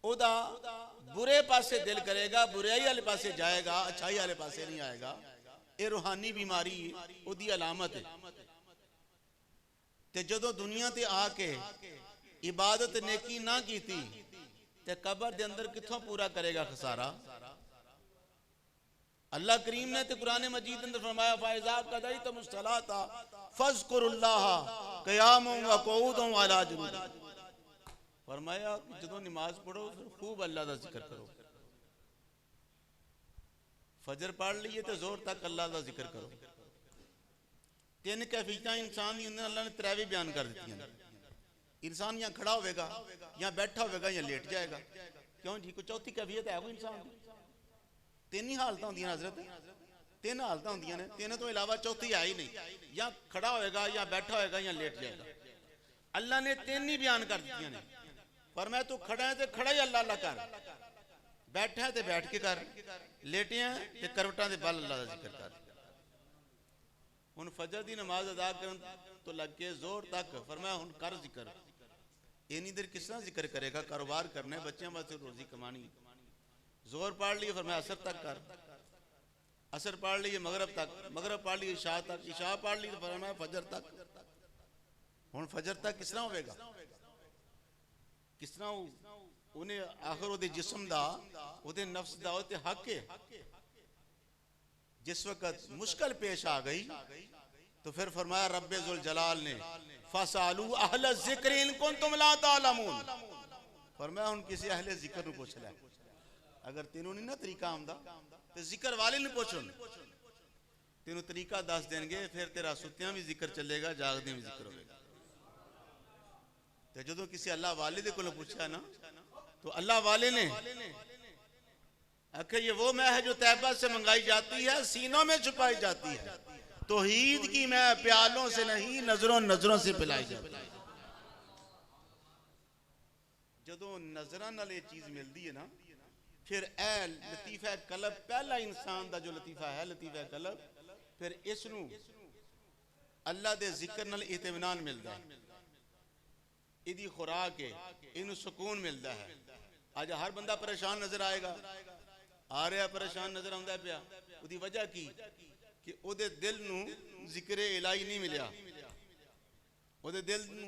ओदा बुरे पासे दिल करेगा, बुराई वाले पासे जाएगा, अच्छाई वाले पासे नहीं आएगा। ये रूहानी बीमारी ओदी अलामत है। ते जदों दुनिया ते आके इबादत नेकी ना कीती ते कबर दे अंदर किथों पूरा करेगा खसारा। अल्लाह करीम ने तो कुरान मजीद अंदर फरमाया फाइज़ा क़ज़यतुम सलाता फ़ज़्कुरुल्लाह क़ियामन व क़ुऊदन व अला जुनूब। फरमाया जदों नमाज पढ़ो फिर खूब अल्लाह का जिक्र करो। फजर पढ़ लिए तो जोर तक अल्लाह का जिक्र करो। तीन कैफियत इंसान दी अल्लाह ने त्रै भी बयान कर दी। इंसान या खड़ा होगा, या बैठा होगा, या लेट जाएगा। क्यों जी, कोई चौथी कैफियत है कोई इंसान की? तीन ही हालत होंगी हजरत, तीन हालत होंगी ने, तीन तो इलावा चौथी है ही नहीं। या खड़ा होएगा, या बैठा होएगा, या लेट जाएगा। अल्लाह ने तीन ही बयान कर दी ने। पर मैं तू खड़ा है तो खड़ा ही अल्लाह अल्लाह कर, बैठा है तो बैठ के कर, लेटे हैं तो करवटा के बल अल्लाह का जिक्र कर। हुण फजर की नमाज अदा करन तो लग के जोर तक फरमाया हुण कर जिक्र। इन्नी देर किस तरह जिक्र करेगा? कारोबार करना है, बच्चों वास्ते रोजी कमानी। जोर पढ़ लिए फरमाया असर तक कर, असर पढ़ लिए मगरब तक, मगरब पढ़ लिए इशा तक, इशा पढ़ ली तो फरमाया फजर तक। हुण फजर तक किस तरह होगा? किस तरह उन्हें आखिर वो जिस्म दा, वो नफ्स दा वो हक है। जिस वक्त मुश्किल पेश आ गई तो फिर फरमाया रब्बे जुल जलाल ने फसालू अहल ज़िक्र इन कुंतुम ला तालमून। फरमाया हुण किसी अहले जिक्र नु पूछ ले, अगर तेनों नहीं ना तरीका आंदा तो जिक्र वाले ने पूछो। तेनों तरीका दस देंगे, फिर तेरा सुत्तियां भी जिक्र चलेगा, जागदे भी जिक्र होगा। तो जो किसी अल्लाह वाले दे कोलों पूछा ना, तो अल्लाह वाले ने आखिर ये वो मैं है जो तैयबा से मंगाई जाती है, सीनों में छुपाई जाती है। तौहीद की मैं प्यालों से नहीं नजरों नजरों से पिलाई जाती है। जदों नजरां नाल ये चीज मिलती है ना, फिर ए लतीफा कलब पहला इंसान का जो लतीफा है, लतीफा कलब, फिर इसनू अल्लाह के जिक्र नाल इत्मीनान मिलता है, इदी खुराक है, इनू सुकून मिलता है। आज हर बंदा परेशान नजर आएगा, आ रहा परेशान नजर आता पिया, उसकी वजह की कि ओदे दिल नू जिक्र इलाही नहीं मिलिया, ओदे दिल नू